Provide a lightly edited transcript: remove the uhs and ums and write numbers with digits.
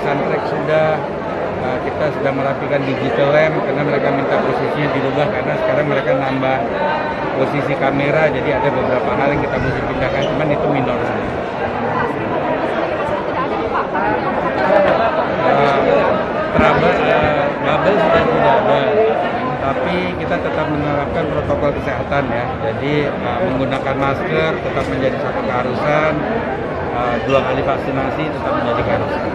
Suntrack sudah, kita sudah merapikan digital lamp karena mereka minta posisinya dirubah karena sekarang mereka nambah posisi kamera, jadi ada beberapa hal yang kita mesti pindahkan, cuman itu minor. Bubble sudah tidak ada, tapi kita tetap menerapkan protokol kesehatan ya. Jadi menggunakan masker tetap menjadi satu keharusan, 2 kali vaksinasi tetap menjadi keharusan.